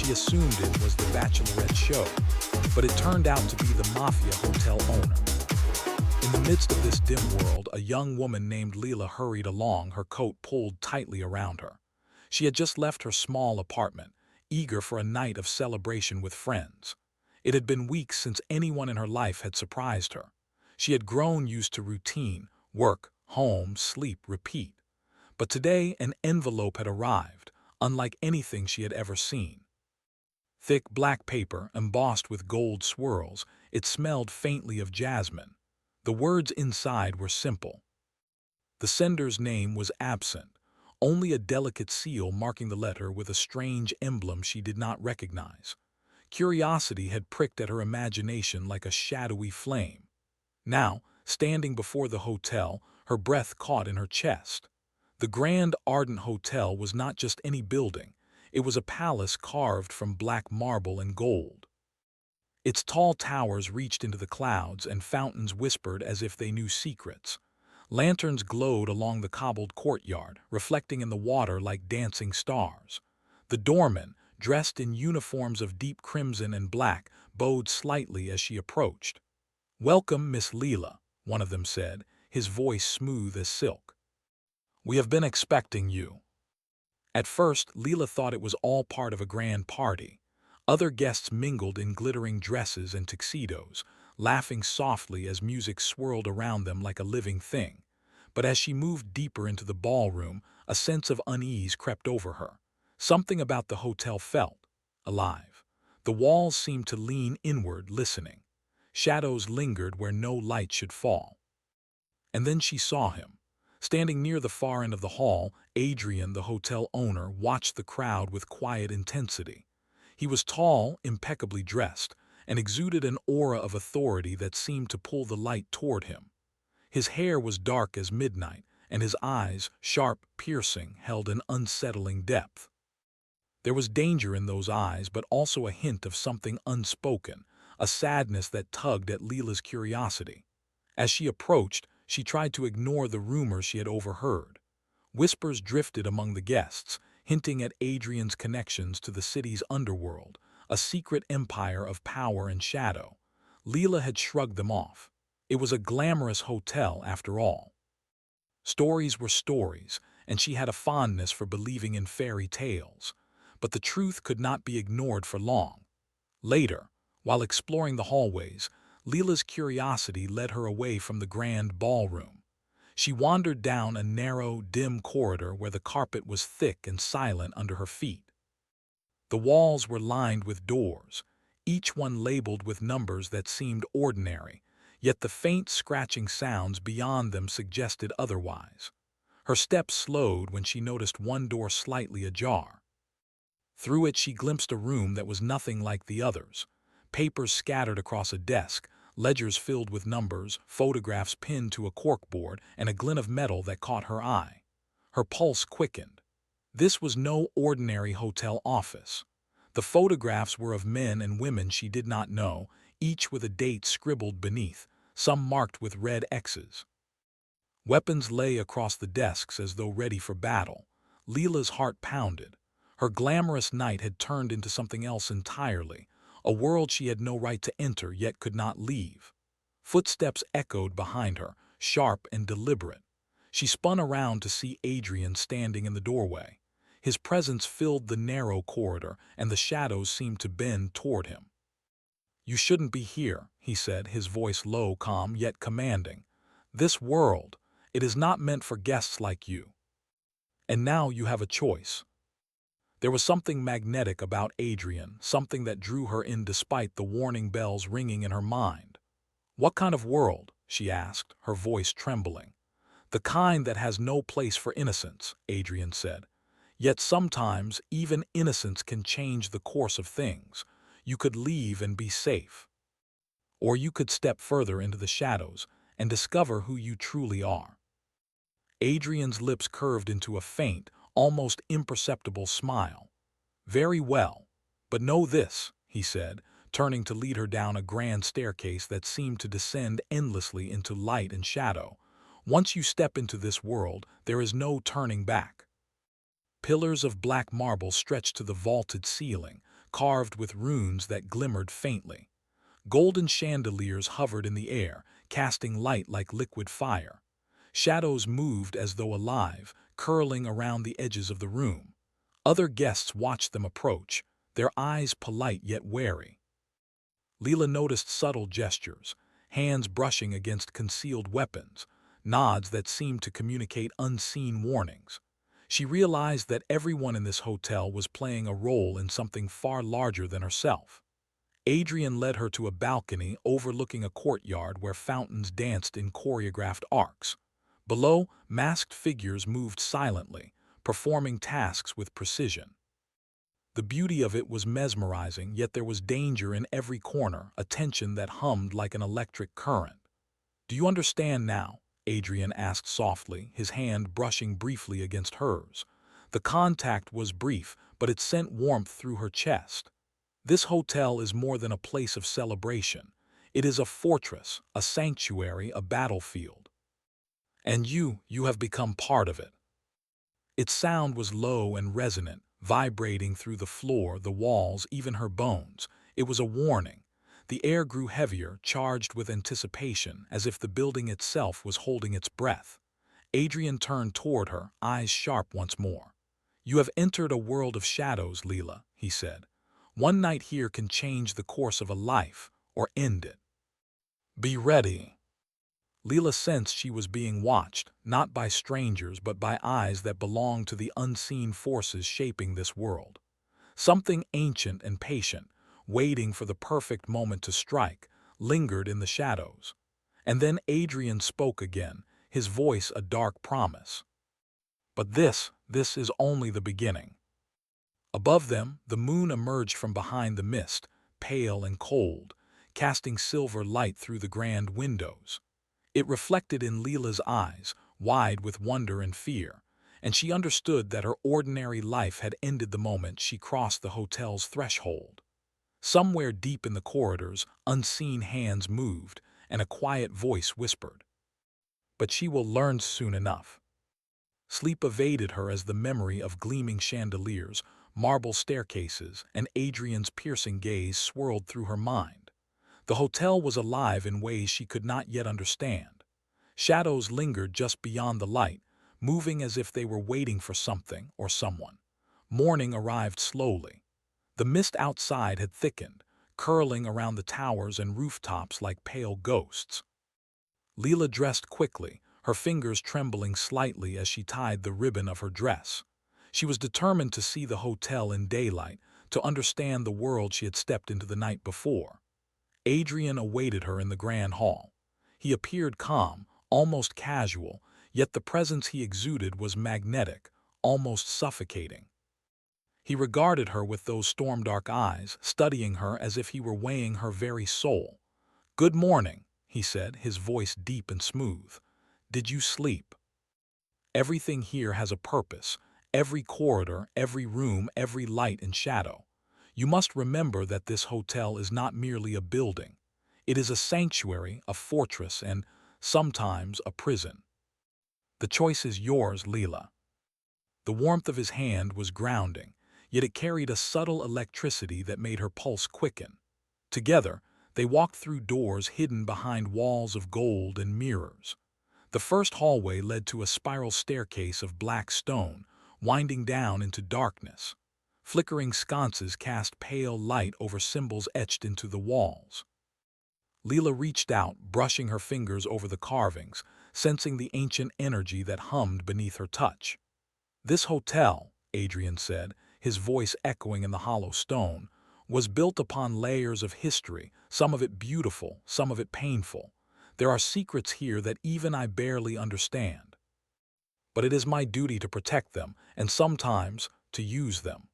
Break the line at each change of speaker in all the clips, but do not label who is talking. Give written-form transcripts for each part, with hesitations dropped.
She assumed it was the Bachelorette show, but it turned out to be the Mafia hotel owner. In the midst of this dim world, a young woman named Leela hurried along, her coat pulled tightly around her. She had just left her small apartment, eager for a night of celebration with friends. It had been weeks since anyone in her life had surprised her. She had grown used to routine, work, home, sleep, repeat. But today an envelope had arrived, unlike anything she had ever seen. Thick black paper, embossed with gold swirls, it smelled faintly of jasmine. The words inside were simple. The sender's name was absent, only a delicate seal marking the letter with a strange emblem she did not recognize. Curiosity had pricked at her imagination like a shadowy flame. Now, standing before the hotel, her breath caught in her chest. The Grand Ardent Hotel was not just any building. It was a palace carved from black marble and gold. Its tall towers reached into the clouds, and fountains whispered as if they knew secrets. Lanterns glowed along the cobbled courtyard, reflecting in the water like dancing stars. The doorman, dressed in uniforms of deep crimson and black, bowed slightly as she approached. "Welcome, Miss Leela," one of them said, his voice smooth as silk. "We have been expecting you." At first, Leela thought it was all part of a grand party. Other guests mingled in glittering dresses and tuxedos, laughing softly as music swirled around them like a living thing. But as she moved deeper into the ballroom, a sense of unease crept over her. Something about the hotel felt alive. The walls seemed to lean inward, listening. Shadows lingered where no light should fall. And then she saw him. Standing near the far end of the hall, Adrian, the hotel owner, watched the crowd with quiet intensity. He was tall, impeccably dressed, and exuded an aura of authority that seemed to pull the light toward him. His hair was dark as midnight, and his eyes, sharp, piercing, held an unsettling depth. There was danger in those eyes, but also a hint of something unspoken, a sadness that tugged at Leela's curiosity. As she approached, she tried to ignore the rumors she had overheard. Whispers drifted among the guests, hinting at Adrian's connections to the city's underworld, a secret empire of power and shadow. Leela had shrugged them off. It was a glamorous hotel, after all. Stories were stories, and she had a fondness for believing in fairy tales. But the truth could not be ignored for long. Later, while exploring the hallways, Leela's curiosity led her away from the grand ballroom. She wandered down a narrow, dim corridor where the carpet was thick and silent under her feet. The walls were lined with doors, each one labeled with numbers that seemed ordinary, yet the faint scratching sounds beyond them suggested otherwise. Her steps slowed when she noticed one door slightly ajar. Through it she glimpsed a room that was nothing like the others. Papers scattered across a desk, ledgers filled with numbers, photographs pinned to a corkboard, and a glint of metal that caught her eye. Her pulse quickened. This was no ordinary hotel office. The photographs were of men and women she did not know, each with a date scribbled beneath, some marked with red X's. Weapons lay across the desks as though ready for battle. Leela's heart pounded. Her glamorous night had turned into something else entirely, a world she had no right to enter yet could not leave. Footsteps echoed behind her, sharp and deliberate. She spun around to see Adrian standing in the doorway. His presence filled the narrow corridor, and the shadows seemed to bend toward him. "You shouldn't be here," he said, his voice low, calm, yet commanding. "This world, it is not meant for guests like you. And now you have a choice." There was something magnetic about Adrian, something that drew her in despite the warning bells ringing in her mind. "What kind of world?" she asked, her voice trembling. "The kind that has no place for innocence," Adrian said. "Yet sometimes even innocence can change the course of things. You could leave and be safe. Or you could step further into the shadows and discover who you truly are." Adrian's lips curved into a faint, almost imperceptible smile. "Very well, but know this," he said, turning to lead her down a grand staircase that seemed to descend endlessly into light and shadow. "Once you step into this world, there is no turning back." Pillars of black marble stretched to the vaulted ceiling, carved with runes that glimmered faintly. Golden chandeliers hovered in the air, casting light like liquid fire. Shadows moved as though alive, curling around the edges of the room. Other guests watched them approach, their eyes polite yet wary. Leela noticed subtle gestures, hands brushing against concealed weapons, nods that seemed to communicate unseen warnings. She realized that everyone in this hotel was playing a role in something far larger than herself. Adrian led her to a balcony overlooking a courtyard where fountains danced in choreographed arcs. Below, masked figures moved silently, performing tasks with precision. The beauty of it was mesmerizing, yet there was danger in every corner, a tension that hummed like an electric current. "Do you understand now?" Adrian asked softly, his hand brushing briefly against hers. The contact was brief, but it sent warmth through her chest. This hotel is more than a place of celebration. It is a fortress, a sanctuary, a battlefield. And you have become part of it. Its sound was low and resonant, vibrating through the floor, the walls, even her bones. It was a warning. The air grew heavier, charged with anticipation, as if the building itself was holding its breath. Adrian turned toward her, eyes sharp once more. "You have entered a world of shadows, Leela," he said. "One night here can change the course of a life, or end it. Be ready." Leela sensed she was being watched, not by strangers but by eyes that belonged to the unseen forces shaping this world. Something ancient and patient, waiting for the perfect moment to strike, lingered in the shadows. And then Adrian spoke again, his voice a dark promise. "But this is only the beginning." Above them, the moon emerged from behind the mist, pale and cold, casting silver light through the grand windows. It reflected in Leela's eyes, wide with wonder and fear, and she understood that her ordinary life had ended the moment she crossed the hotel's threshold. Somewhere deep in the corridors, unseen hands moved, and a quiet voice whispered, "But she will learn soon enough." Sleep evaded her as the memory of gleaming chandeliers, marble staircases, and Adrian's piercing gaze swirled through her mind. The hotel was alive in ways she could not yet understand. Shadows lingered just beyond the light, moving as if they were waiting for something or someone. Morning arrived slowly. The mist outside had thickened, curling around the towers and rooftops like pale ghosts. Leela dressed quickly, her fingers trembling slightly as she tied the ribbon of her dress. She was determined to see the hotel in daylight, to understand the world she had stepped into the night before. Adrian awaited her in the grand hall. He appeared calm, almost casual, yet the presence he exuded was magnetic, almost suffocating. He regarded her with those storm-dark eyes, studying her as if he were weighing her very soul. "Good morning," he said, his voice deep and smooth. "Did you sleep? Everything here has a purpose, every corridor, every room, every light and shadow. You must remember that this hotel is not merely a building. It is a sanctuary, a fortress, and sometimes a prison. The choice is yours, Leela." The warmth of his hand was grounding, yet it carried a subtle electricity that made her pulse quicken. Together, they walked through doors hidden behind walls of gold and mirrors. The first hallway led to a spiral staircase of black stone, winding down into darkness. Flickering sconces cast pale light over symbols etched into the walls. Leela reached out, brushing her fingers over the carvings, sensing the ancient energy that hummed beneath her touch. "This hotel," Adrian said, his voice echoing in the hollow stone, "was built upon layers of history, some of it beautiful, some of it painful. There are secrets here that even I barely understand. But it is my duty to protect them, and sometimes to use them."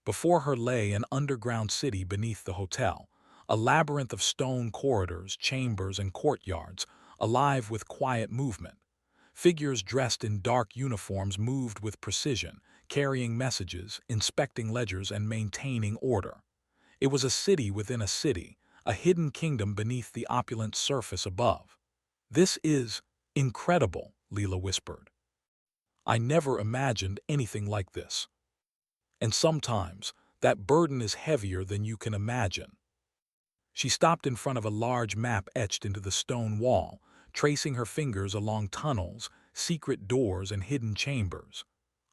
Before her lay an underground city beneath the hotel, a labyrinth of stone corridors, chambers, and courtyards, alive with quiet movement. Figures dressed in dark uniforms moved with precision, carrying messages, inspecting ledgers, and maintaining order. It was a city within a city, a hidden kingdom beneath the opulent surface above. "This is incredible," Leela whispered. "I never imagined anything like this." And sometimes, That burden is heavier than you can imagine. She stopped in front of a large map etched into the stone wall, tracing her fingers along tunnels, secret doors, and hidden chambers.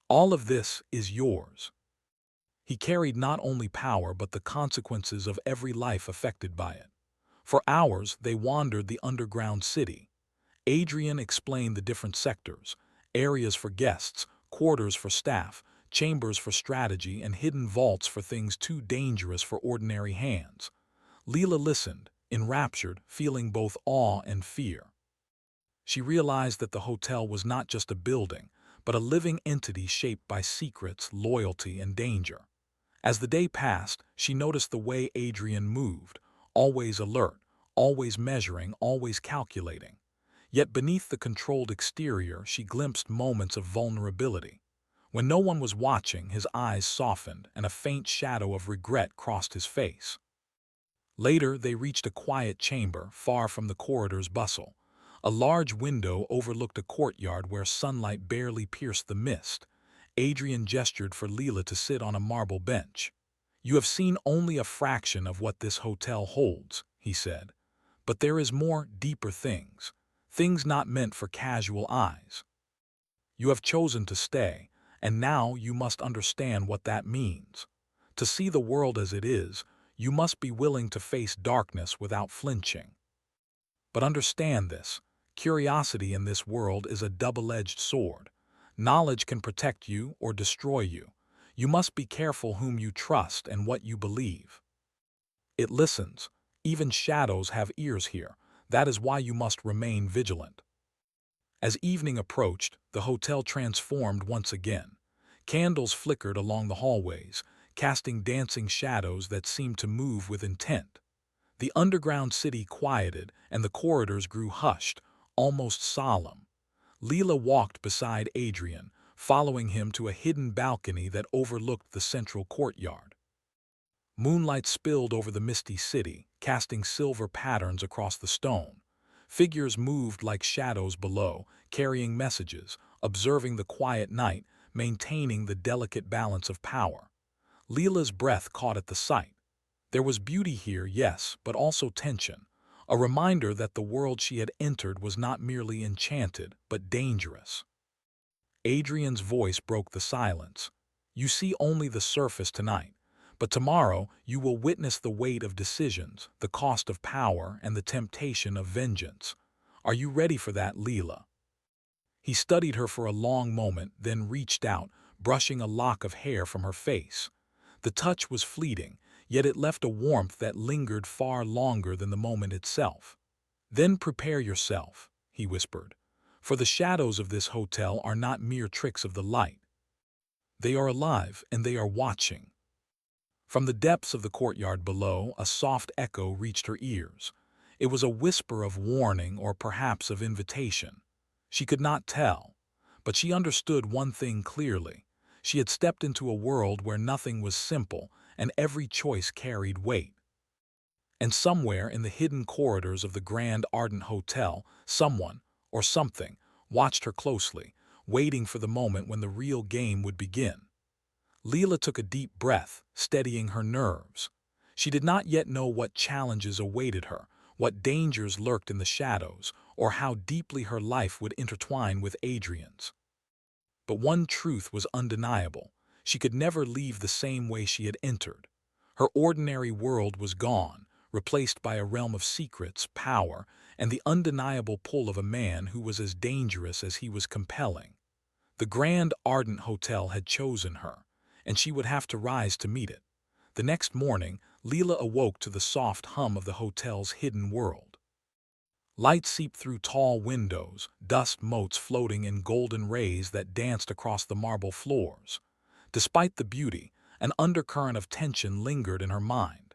All of this is yours. He carried not only power but the consequences of every life affected by it. For hours, they wandered the underground city. Adrian explained the different sectors: areas for guests, quarters for staff, chambers for strategy, and hidden vaults for things too dangerous for ordinary hands. Leela listened, enraptured, feeling both awe and fear. She realized that the hotel was not just a building, but a living entity shaped by secrets, loyalty, and danger. As the day passed, she noticed the way Adrian moved, always alert, always measuring, always calculating. Yet beneath the controlled exterior, she glimpsed moments of vulnerability. When no one was watching, his eyes softened, and a faint shadow of regret crossed his face. Later, they reached a quiet chamber, far from the corridor's bustle. A large window overlooked a courtyard where sunlight barely pierced the mist. Adrian gestured for Leela to sit on a marble bench. "You have seen only a fraction of what this hotel holds," he said. "But there is more, deeper things. Things not meant for casual eyes. You have chosen to stay, and now you must understand what that means. To see the world as it is, you must be willing to face darkness without flinching. But understand this: curiosity in this world is a double-edged sword. Knowledge can protect you or destroy you. You must be careful whom you trust and what you believe. It listens. Even shadows have ears here. That is why you must remain vigilant." As evening approached, the hotel transformed once again. Candles flickered along the hallways, casting dancing shadows that seemed to move with intent. The underground city quieted, and the corridors grew hushed, almost solemn. Leela walked beside Adrian, following him to a hidden balcony that overlooked the central courtyard. Moonlight spilled over the misty city, casting silver patterns across the stone. Figures moved like shadows below, carrying messages, observing the quiet night, maintaining the delicate balance of power. Leela's breath caught at the sight. There was beauty here, yes, but also tension, a reminder that the world she had entered was not merely enchanted, but dangerous. Adrian's voice broke the silence. "You see only the surface tonight, but tomorrow you will witness the weight of decisions, the cost of power, and the temptation of vengeance. Are you ready for that, Leela?" He studied her for a long moment, then reached out, brushing a lock of hair from her face. The touch was fleeting, yet it left a warmth that lingered far longer than the moment itself. "Then prepare yourself," he whispered, "for the shadows of this hotel are not mere tricks of the light. They are alive, and they are watching." From the depths of the courtyard below, a soft echo reached her ears. It was a whisper of warning or perhaps of invitation. She could not tell, but she understood one thing clearly. She had stepped into a world where nothing was simple, and every choice carried weight. And somewhere in the hidden corridors of the Grand Ardent Hotel, someone, or something, watched her closely, waiting for the moment when the real game would begin. Leela took a deep breath, steadying her nerves. She did not yet know what challenges awaited her, what dangers lurked in the shadows, or how deeply her life would intertwine with Adrian's. But one truth was undeniable: she could never leave the same way she had entered. Her ordinary world was gone, replaced by a realm of secrets, power, and the undeniable pull of a man who was as dangerous as he was compelling. The Grand Ardent Hotel had chosen her, and she would have to rise to meet it. The next morning, Leela awoke to the soft hum of the hotel's hidden world. Light seeped through tall windows, dust motes floating in golden rays that danced across the marble floors. Despite the beauty, an undercurrent of tension lingered in her mind.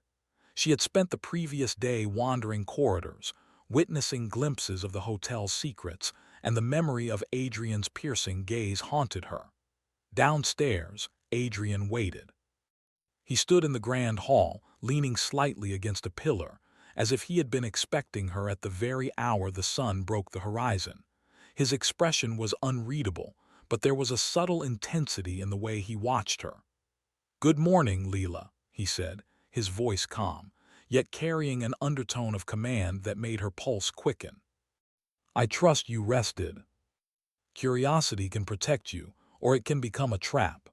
She had spent the previous day wandering corridors, witnessing glimpses of the hotel's secrets, and the memory of Adrian's piercing gaze haunted her. Downstairs, Adrian waited. He stood in the grand hall, leaning slightly against a pillar, as if he had been expecting her at the very hour the sun broke the horizon. His expression was unreadable, but there was a subtle intensity in the way he watched her. "Good morning, Leela," he said, his voice calm, yet carrying an undertone of command that made her pulse quicken. "I trust you rested. Curiosity can protect you, or it can become a trap.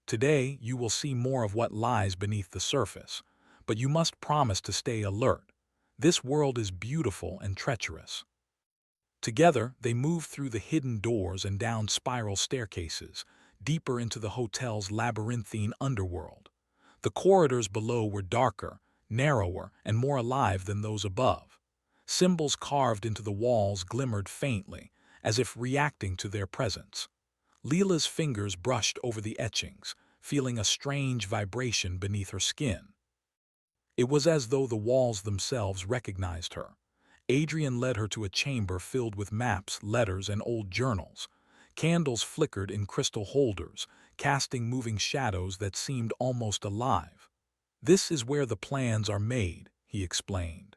Today, you will see more of what lies beneath the surface, but you must promise to stay alert. This world is beautiful and treacherous." Together, they moved through the hidden doors and down spiral staircases, deeper into the hotel's labyrinthine underworld. The corridors below were darker, narrower, and more alive than those above. Symbols carved into the walls glimmered faintly, as if reacting to their presence. Leela's fingers brushed over the etchings, feeling a strange vibration beneath her skin. It was as though the walls themselves recognized her. Adrian led her to a chamber filled with maps, letters, and old journals. Candles flickered in crystal holders, casting moving shadows that seemed almost alive. "This is where the plans are made," he explained.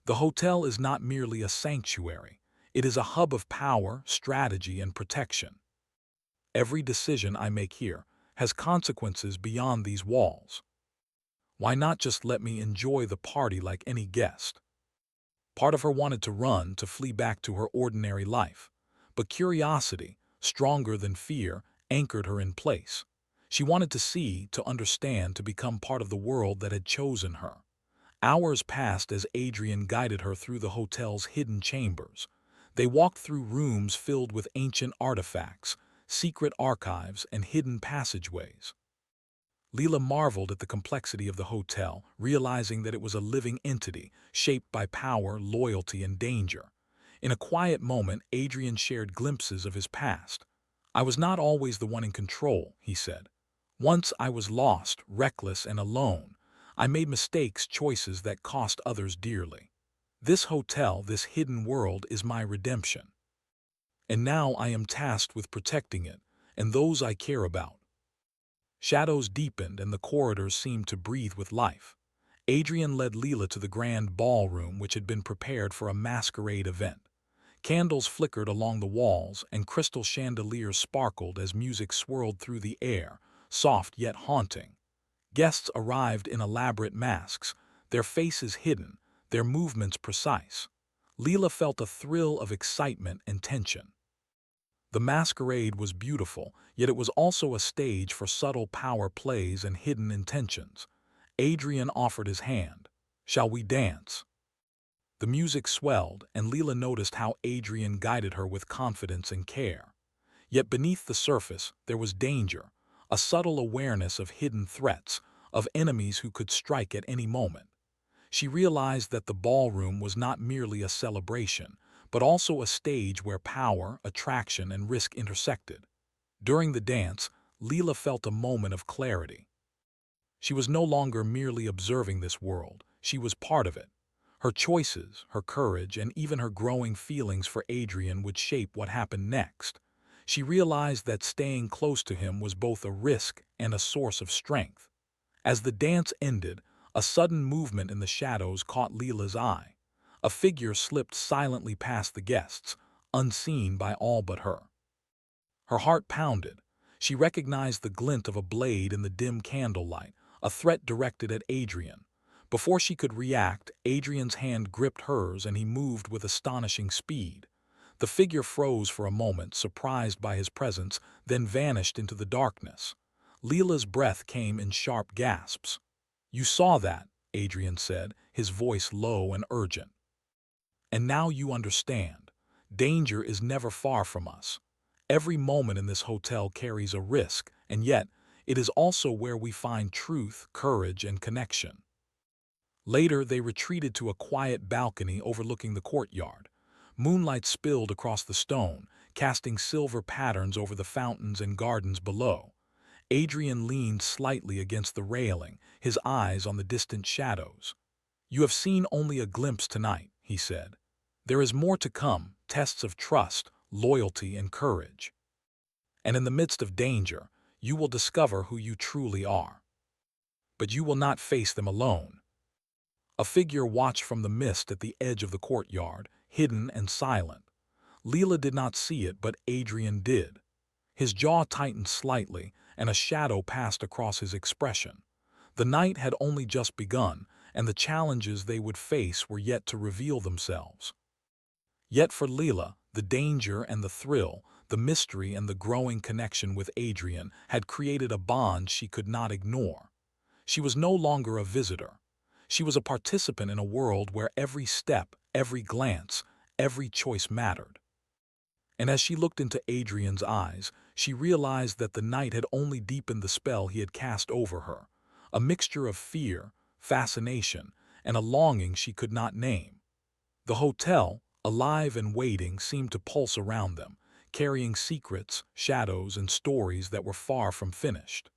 "The hotel is not merely a sanctuary. It is a hub of power, strategy, and protection. Every decision I make here has consequences beyond these walls. Why not just let me enjoy the party like any guest?" Part of her wanted to run, to flee back to her ordinary life. But curiosity, stronger than fear, anchored her in place. She wanted to see, to understand, to become part of the world that had chosen her. Hours passed as Adrian guided her through the hotel's hidden chambers. They walked through rooms filled with ancient artifacts, secret archives, and hidden passageways. Leela marveled at the complexity of the hotel, realizing that it was a living entity, shaped by power, loyalty, and danger. In a quiet moment, Adrian shared glimpses of his past. "I was not always the one in control," he said. "Once I was lost, reckless, and alone. I made mistakes, choices that cost others dearly. This hotel, this hidden world, is my redemption. And now I am tasked with protecting it, and those I care about." Shadows deepened and the corridors seemed to breathe with life. Adrian led Leela to the grand ballroom which had been prepared for a masquerade event. Candles flickered along the walls and crystal chandeliers sparkled as music swirled through the air, soft yet haunting. Guests arrived in elaborate masks, their faces hidden, their movements precise. Leela felt a thrill of excitement and tension. The masquerade was beautiful, yet it was also a stage for subtle power plays and hidden intentions. Adrian offered his hand. "Shall we dance?" The music swelled, and Leela noticed how Adrian guided her with confidence and care. Yet beneath the surface, there was danger, a subtle awareness of hidden threats, of enemies who could strike at any moment. She realized that the ballroom was not merely a celebration, but also a stage where power, attraction, and risk intersected. During the dance, Leela felt a moment of clarity. She was no longer merely observing this world, she was part of it. Her choices, her courage, and even her growing feelings for Adrian would shape what happened next. She realized that staying close to him was both a risk and a source of strength. As the dance ended, a sudden movement in the shadows caught Leela's eye. A figure slipped silently past the guests, unseen by all but her. Her heart pounded. She recognized the glint of a blade in the dim candlelight, a threat directed at Adrian. Before she could react, Adrian's hand gripped hers and he moved with astonishing speed. The figure froze for a moment, surprised by his presence, then vanished into the darkness. Leela's breath came in sharp gasps. "You saw that," Adrian said, his voice low and urgent. "And now you understand. Danger is never far from us. Every moment in this hotel carries a risk, and yet it is also where we find truth, courage, and connection." Later, they retreated to a quiet balcony overlooking the courtyard. Moonlight spilled across the stone, casting silver patterns over the fountains and gardens below. Adrian leaned slightly against the railing, his eyes on the distant shadows. "You have seen only a glimpse tonight," he said. "There is more to come, tests of trust, loyalty, and courage. And in the midst of danger, you will discover who you truly are. But you will not face them alone." A figure watched from the mist at the edge of the courtyard, hidden and silent. Leela did not see it, but Adrian did. His jaw tightened slightly, and a shadow passed across his expression. The night had only just begun, and the challenges they would face were yet to reveal themselves. Yet for Leela, the danger and the thrill, the mystery and the growing connection with Adrian had created a bond she could not ignore. She was no longer a visitor. She was a participant in a world where every step, every glance, every choice mattered. And as she looked into Adrian's eyes, she realized that the night had only deepened the spell he had cast over her, a mixture of fear, fascination, and a longing she could not name. The hotel, alive and waiting, seemed to pulse around them, carrying secrets, shadows, and stories that were far from finished.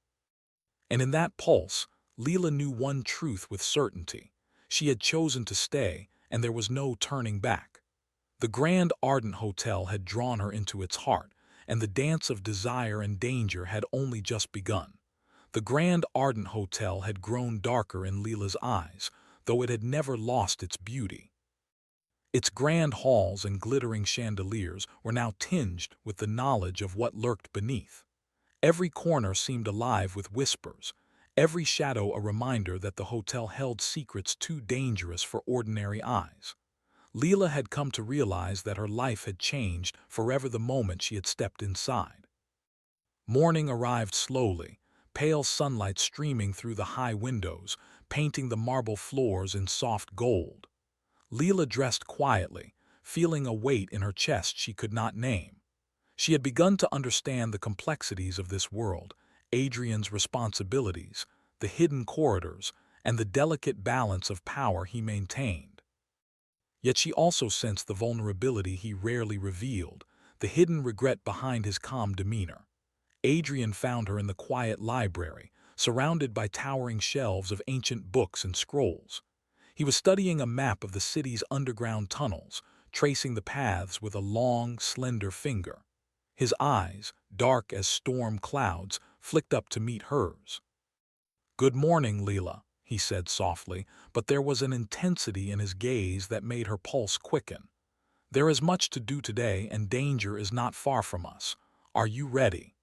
And in that pulse, Leela knew one truth with certainty. She had chosen to stay, and there was no turning back. The Grand Ardent Hotel had drawn her into its heart, and the dance of desire and danger had only just begun. The Grand Ardent Hotel had grown darker in Leela's eyes, though it had never lost its beauty. Its grand halls and glittering chandeliers were now tinged with the knowledge of what lurked beneath. Every corner seemed alive with whispers, every shadow a reminder that the hotel held secrets too dangerous for ordinary eyes. Leela had come to realize that her life had changed forever the moment she had stepped inside. Morning arrived slowly, pale sunlight streaming through the high windows, painting the marble floors in soft gold. Leela dressed quietly, feeling a weight in her chest she could not name. She had begun to understand the complexities of this world, Adrian's responsibilities, the hidden corridors, and the delicate balance of power he maintained. Yet she also sensed the vulnerability he rarely revealed, the hidden regret behind his calm demeanor. Adrian found her in the quiet library, surrounded by towering shelves of ancient books and scrolls. He was studying a map of the city's underground tunnels, tracing the paths with a long, slender finger. His eyes, dark as storm clouds, flicked up to meet hers. "Good morning, Leela," he said softly, but there was an intensity in his gaze that made her pulse quicken. "There is much to do today, and danger is not far from us. Are you ready?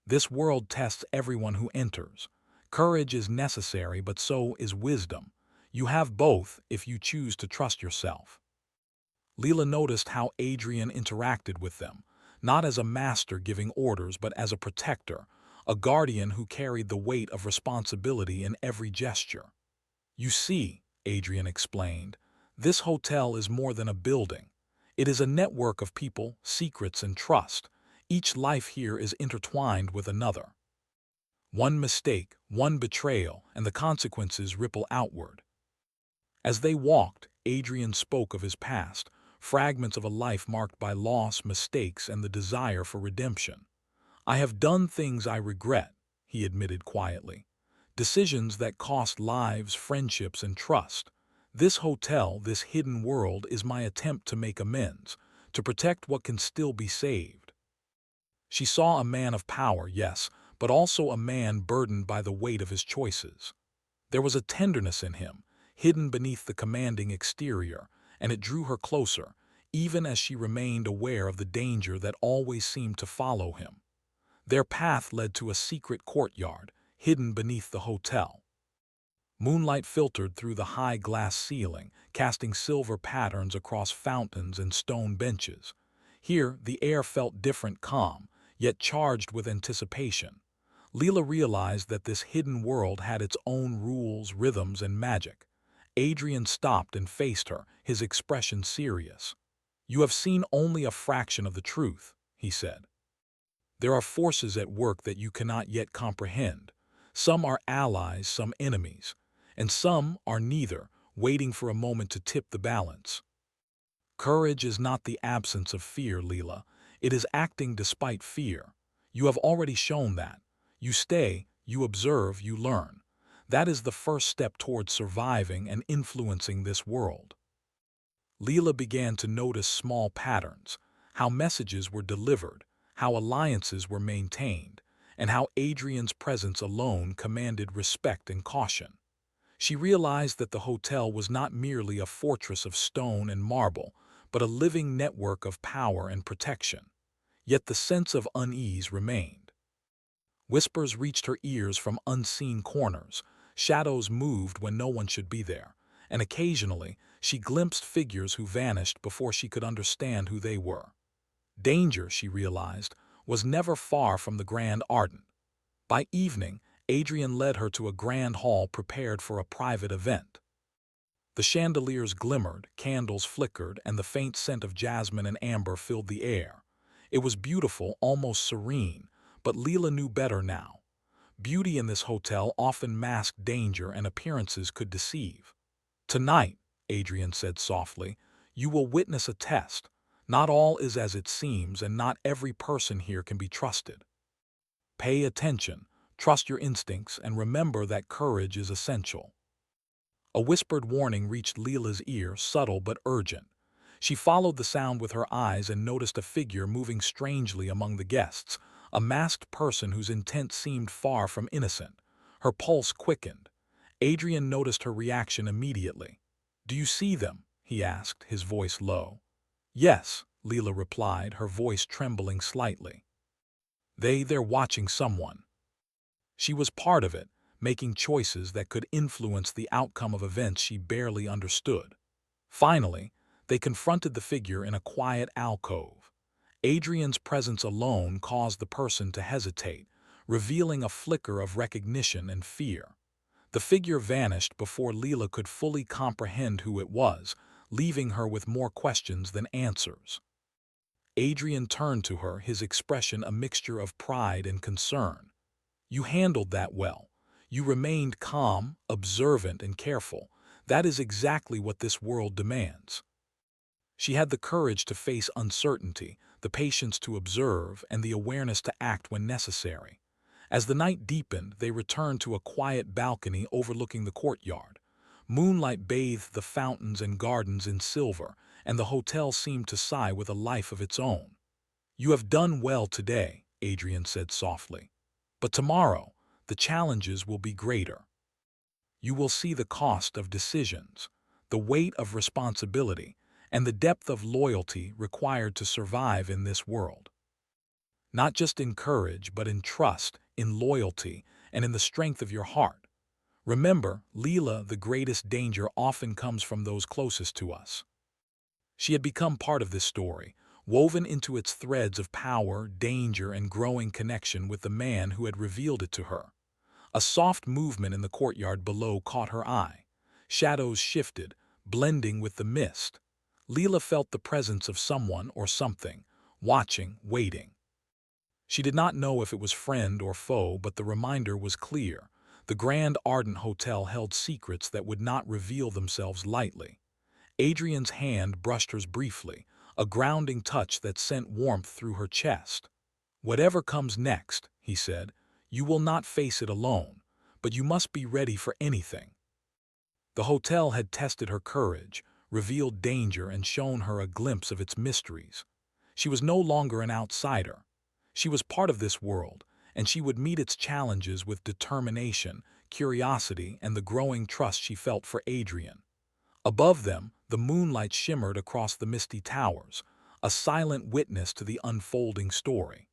This world tests everyone who enters. Courage is necessary, but so is wisdom. You have both if you choose to trust yourself." Leela noticed how Adrian interacted with them, not as a master giving orders, but as a protector, a guardian who carried the weight of responsibility in every gesture. "You see," Adrian explained, "this hotel is more than a building. It is a network of people, secrets, and trust. Each life here is intertwined with another. One mistake, one betrayal, and the consequences ripple outward." As they walked, Adrian spoke of his past, fragments of a life marked by loss, mistakes, and the desire for redemption. "I have done things I regret," he admitted quietly. "Decisions that cost lives, friendships, and trust. This hotel, this hidden world, is my attempt to make amends, to protect what can still be saved." She saw a man of power, yes, but also a man burdened by the weight of his choices. There was a tenderness in him, hidden beneath the commanding exterior, and it drew her closer, even as she remained aware of the danger that always seemed to follow him. Their path led to a secret courtyard, hidden beneath the hotel. Moonlight filtered through the high glass ceiling, casting silver patterns across fountains and stone benches. Here, the air felt different, calm, yet charged with anticipation. Leela realized that this hidden world had its own rules, rhythms, and magic. Adrian stopped and faced her, his expression serious. "You have seen only a fraction of the truth," he said. "There are forces at work that you cannot yet comprehend. Some are allies, some enemies, and some are neither, waiting for a moment to tip the balance. Courage is not the absence of fear, Leela. It is acting despite fear. You have already shown that. You stay, you observe, you learn. That is the first step towards surviving and influencing this world." Leela began to notice small patterns, how messages were delivered, how alliances were maintained, and how Adrian's presence alone commanded respect and caution. She realized that the hotel was not merely a fortress of stone and marble, but a living network of power and protection. Yet the sense of unease remained. Whispers reached her ears from unseen corners, shadows moved when no one should be there, and occasionally she glimpsed figures who vanished before she could understand who they were. Danger, she realized, was never far from the Grand Ardent. By evening, Adrian led her to a grand hall prepared for a private event. The chandeliers glimmered, candles flickered, and the faint scent of jasmine and amber filled the air. It was beautiful, almost serene, but Leela knew better now. Beauty in this hotel often masked danger and appearances could deceive. "Tonight," Adrian said softly, "you will witness a test. Not all is as it seems, and not every person here can be trusted. Pay attention, trust your instincts, and remember that courage is essential." A whispered warning reached Leela's ear, subtle but urgent. She followed the sound with her eyes and noticed a figure moving strangely among the guests, a masked person whose intent seemed far from innocent. Her pulse quickened. Adrian noticed her reaction immediately. "Do you see them?" he asked, his voice low. "Yes," Leela replied, her voice trembling slightly. They're watching someone." She was part of it, making choices that could influence the outcome of events she barely understood. Finally, they confronted the figure in a quiet alcove. Adrian's presence alone caused the person to hesitate, revealing a flicker of recognition and fear. The figure vanished before Leela could fully comprehend who it was, leaving her with more questions than answers. Adrian turned to her, his expression a mixture of pride and concern. "You handled that well. You remained calm, observant, and careful. That is exactly what this world demands." She had the courage to face uncertainty, the patience to observe, and the awareness to act when necessary. As the night deepened, they returned to a quiet balcony overlooking the courtyard. Moonlight bathed the fountains and gardens in silver, and the hotel seemed to sigh with a life of its own. "You have done well today," Adrian said softly. "But tomorrow, the challenges will be greater. You will see the cost of decisions, the weight of responsibility, and the depth of loyalty required to survive in this world. Not just in courage, but in trust, in loyalty, and in the strength of your heart. Remember, Leela, the greatest danger often comes from those closest to us." She had become part of this story, woven into its threads of power, danger, and growing connection with the man who had revealed it to her. A soft movement in the courtyard below caught her eye. Shadows shifted, blending with the mist. Leela felt the presence of someone or something, watching, waiting. She did not know if it was friend or foe, but the reminder was clear. The Grand Ardent Hotel held secrets that would not reveal themselves lightly. Adrian's hand brushed hers briefly, a grounding touch that sent warmth through her chest. "Whatever comes next," he said, "you will not face it alone, but you must be ready for anything." The hotel had tested her courage, revealed danger, and shown her a glimpse of its mysteries. She was no longer an outsider. She was part of this world, and she would meet its challenges with determination, curiosity, and the growing trust she felt for Adrian. Above them, the moonlight shimmered across the misty towers, a silent witness to the unfolding story.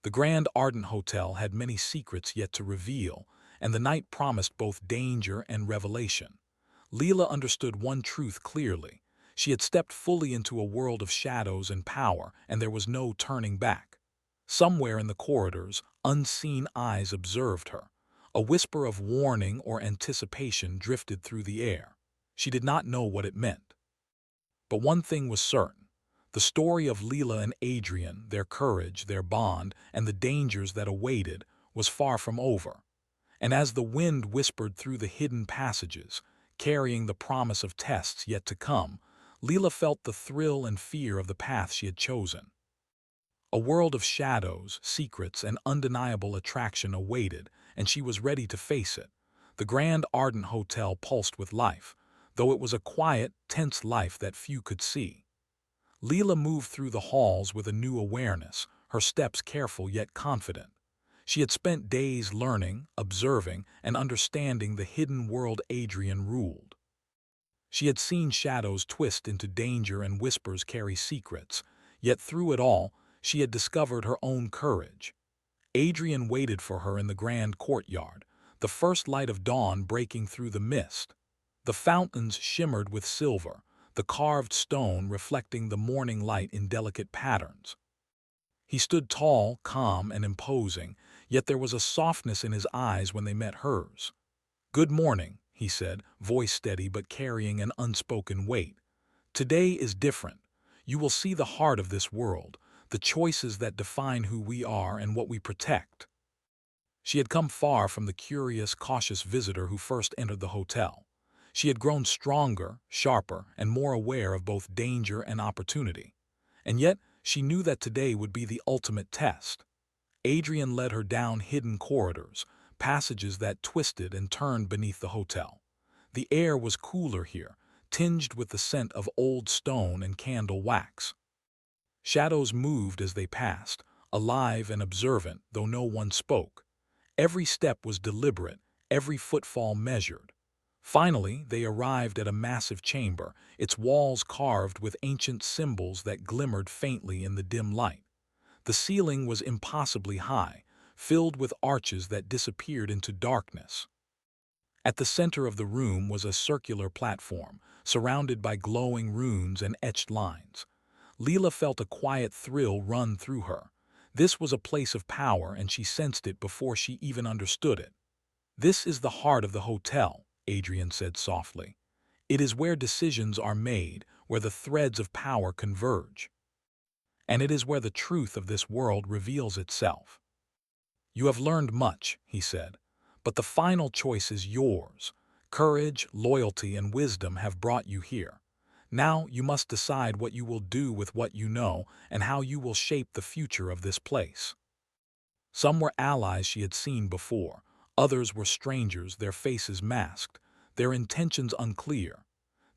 The Grand Ardent Hotel had many secrets yet to reveal, and the night promised both danger and revelation. Leela understood one truth clearly. She had stepped fully into a world of shadows and power, and there was no turning back. Somewhere in the corridors, unseen eyes observed her. A whisper of warning or anticipation drifted through the air. She did not know what it meant. But one thing was certain. The story of Leela and Adrian, their courage, their bond, and the dangers that awaited, was far from over. And as the wind whispered through the hidden passages, carrying the promise of tests yet to come, Leela felt the thrill and fear of the path she had chosen. A world of shadows, secrets, and undeniable attraction awaited, and she was ready to face it. The Grand Ardent Hotel pulsed with life, though it was a quiet, tense life that few could see. Leela moved through the halls with a new awareness, her steps careful yet confident. She had spent days learning, observing, and understanding the hidden world Adrian ruled. She had seen shadows twist into danger and whispers carry secrets, yet through it all, she had discovered her own courage. Adrian waited for her in the grand courtyard, the first light of dawn breaking through the mist. The fountains shimmered with silver, the carved stone reflecting the morning light in delicate patterns. He stood tall, calm, and imposing, yet there was a softness in his eyes when they met hers. "Good morning," he said, voice steady but carrying an unspoken weight. "Today is different. You will see the heart of this world, the choices that define who we are and what we protect." She had come far from the curious, cautious visitor who first entered the hotel. She had grown stronger, sharper, and more aware of both danger and opportunity. And yet, she knew that today would be the ultimate test. Adrian led her down hidden corridors, passages that twisted and turned beneath the hotel. The air was cooler here, tinged with the scent of old stone and candle wax. Shadows moved as they passed, alive and observant, though no one spoke. Every step was deliberate, every footfall measured. Finally, they arrived at a massive chamber, its walls carved with ancient symbols that glimmered faintly in the dim light. The ceiling was impossibly high, filled with arches that disappeared into darkness. At the center of the room was a circular platform, surrounded by glowing runes and etched lines. Leela felt a quiet thrill run through her. This was a place of power, and she sensed it before she even understood it. "This is the heart of the hotel," Adrian said softly. "It is where decisions are made, where the threads of power converge. And it is where the truth of this world reveals itself." "You have learned much," he said, "but the final choice is yours. Courage, loyalty, and wisdom have brought you here. Now you must decide what you will do with what you know and how you will shape the future of this place." Some were allies she had seen before. Others were strangers, their faces masked, their intentions unclear.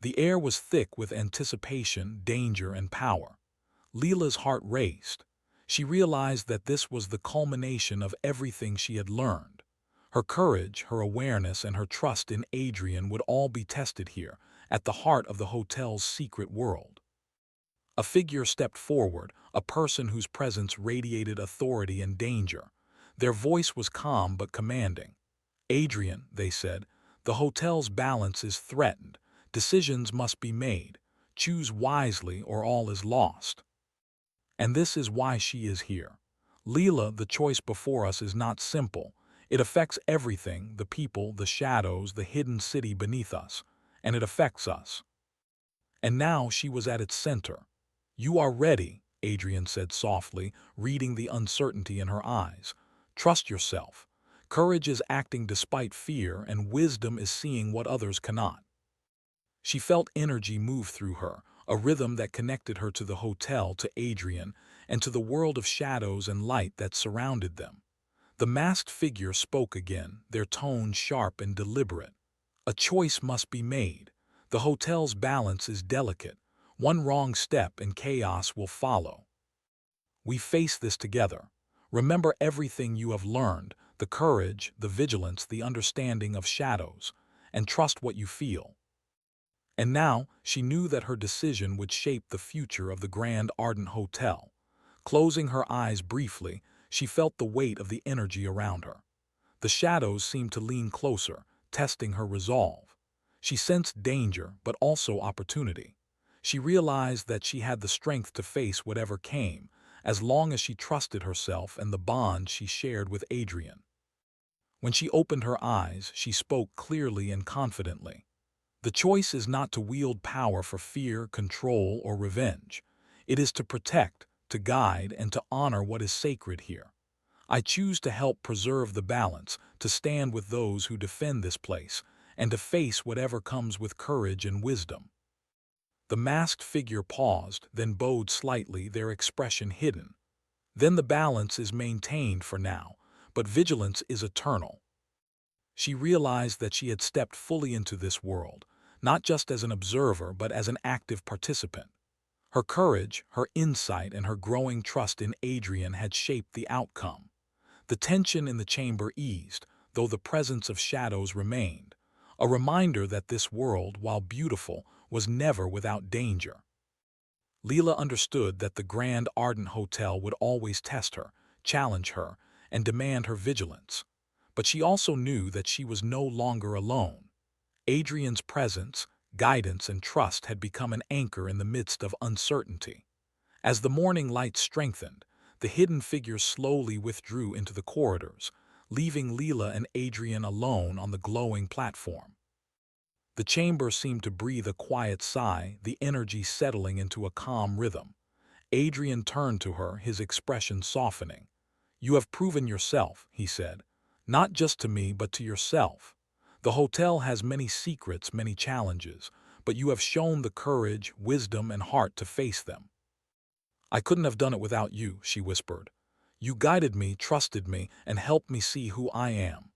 The air was thick with anticipation, danger, and power. Leela's heart raced. She realized that this was the culmination of everything she had learned. Her courage, her awareness, and her trust in Adrian would all be tested here, at the heart of the hotel's secret world. A figure stepped forward, a person whose presence radiated authority and danger. Their voice was calm but commanding. "Adrian," they said, "the hotel's balance is threatened. Decisions must be made. Choose wisely or all is lost. And this is why she is here. Leela, the choice before us is not simple. It affects everything, the people, the shadows, the hidden city beneath us. And it affects us." And now she was at its center. "You are ready," Adrian said softly, reading the uncertainty in her eyes. "Trust yourself. Courage is acting despite fear, and wisdom is seeing what others cannot." She felt energy move through her, a rhythm that connected her to the hotel, to Adrian, and to the world of shadows and light that surrounded them. The masked figure spoke again, their tone sharp and deliberate. "A choice must be made. The hotel's balance is delicate. One wrong step and chaos will follow. We face this together. Remember everything you have learned, the courage, the vigilance, the understanding of shadows, and trust what you feel." And now she knew that her decision would shape the future of the Grand Ardent Hotel. Closing her eyes briefly, she felt the weight of the energy around her. The shadows seemed to lean closer, testing her resolve. She sensed danger, but also opportunity. She realized that she had the strength to face whatever came, as long as she trusted herself and the bond she shared with Adrian. When she opened her eyes, she spoke clearly and confidently. "The choice is not to wield power for fear, control, or revenge. It is to protect, to guide, and to honor what is sacred here. I choose to help preserve the balance, to stand with those who defend this place, and to face whatever comes with courage and wisdom." The masked figure paused, then bowed slightly, their expression hidden. "Then the balance is maintained for now, but vigilance is eternal." She realized that she had stepped fully into this world, not just as an observer but as an active participant. Her courage, her insight, and her growing trust in Adrian had shaped the outcome. The tension in the chamber eased, though the presence of shadows remained, a reminder that this world, while beautiful, was never without danger. Leela understood that the Grand Ardent Hotel would always test her, challenge her, and demand her vigilance. But she also knew that she was no longer alone. Adrian's presence, guidance, and trust had become an anchor in the midst of uncertainty. As the morning light strengthened, the hidden figure slowly withdrew into the corridors, leaving Leela and Adrian alone on the glowing platform. The chamber seemed to breathe a quiet sigh, the energy settling into a calm rhythm. Adrian turned to her, his expression softening. "You have proven yourself," he said, "not just to me but to yourself. The hotel has many secrets, many challenges, but you have shown the courage, wisdom, and heart to face them." "I couldn't have done it without you," she whispered. "You guided me, trusted me, and helped me see who I am."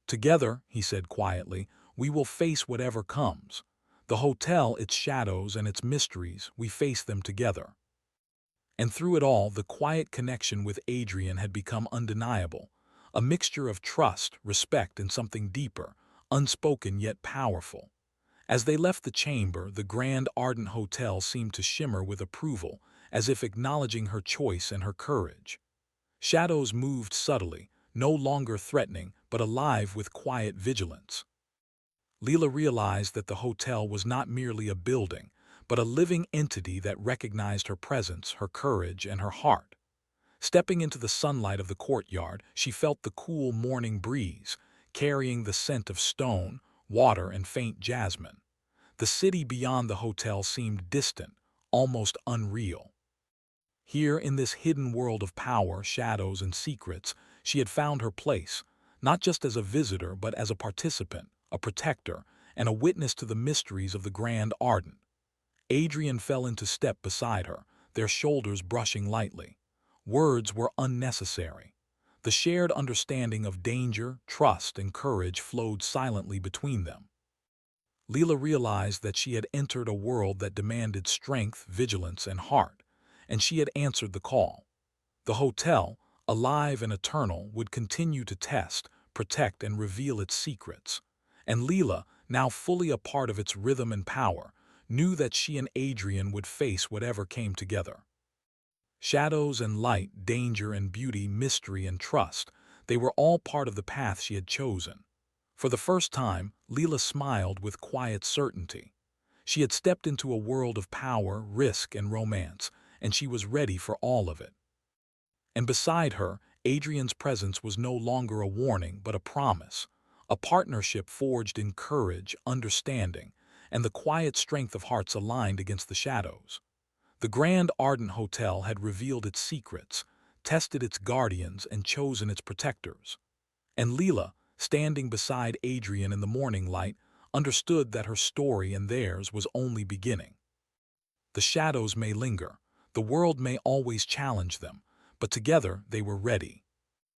"Together," he said quietly, "we will face whatever comes. The hotel, its shadows, and its mysteries, we face them together." And through it all, the quiet connection with Adrian had become undeniable, a mixture of trust, respect, and something deeper, unspoken yet powerful. As they left the chamber, the grand Ardent Hotel seemed to shimmer with approval, as if acknowledging her choice and her courage. Shadows moved subtly, no longer threatening, but alive with quiet vigilance. Leela realized that the hotel was not merely a building, but a living entity that recognized her presence, her courage, and her heart. Stepping into the sunlight of the courtyard, she felt the cool morning breeze, carrying the scent of stone, water, and faint jasmine. The city beyond the hotel seemed distant, almost unreal. Here, in this hidden world of power, shadows, and secrets, she had found her place, not just as a visitor but as a participant, a protector, and a witness to the mysteries of the Grand Ardent. Adrian fell into step beside her, their shoulders brushing lightly. Words were unnecessary. The shared understanding of danger, trust, and courage flowed silently between them. Leela realized that she had entered a world that demanded strength, vigilance, and heart, and she had answered the call. The hotel, alive and eternal, would continue to test, protect, and reveal its secrets. And Leela, now fully a part of its rhythm and power, knew that she and Adrian would face whatever came together. Shadows and light, danger and beauty, mystery and trust, they were all part of the path she had chosen. For the first time, Leela smiled with quiet certainty. She had stepped into a world of power, risk, and romance, and she was ready for all of it. And beside her, Adrian's presence was no longer a warning but a promise, a partnership forged in courage, understanding, and the quiet strength of hearts aligned against the shadows. The Grand Ardent Hotel had revealed its secrets, tested its guardians, and chosen its protectors. And Leela, standing beside Adrian in the morning light, understood that her story and theirs was only beginning. The shadows may linger, the world may always challenge them, but together they were ready.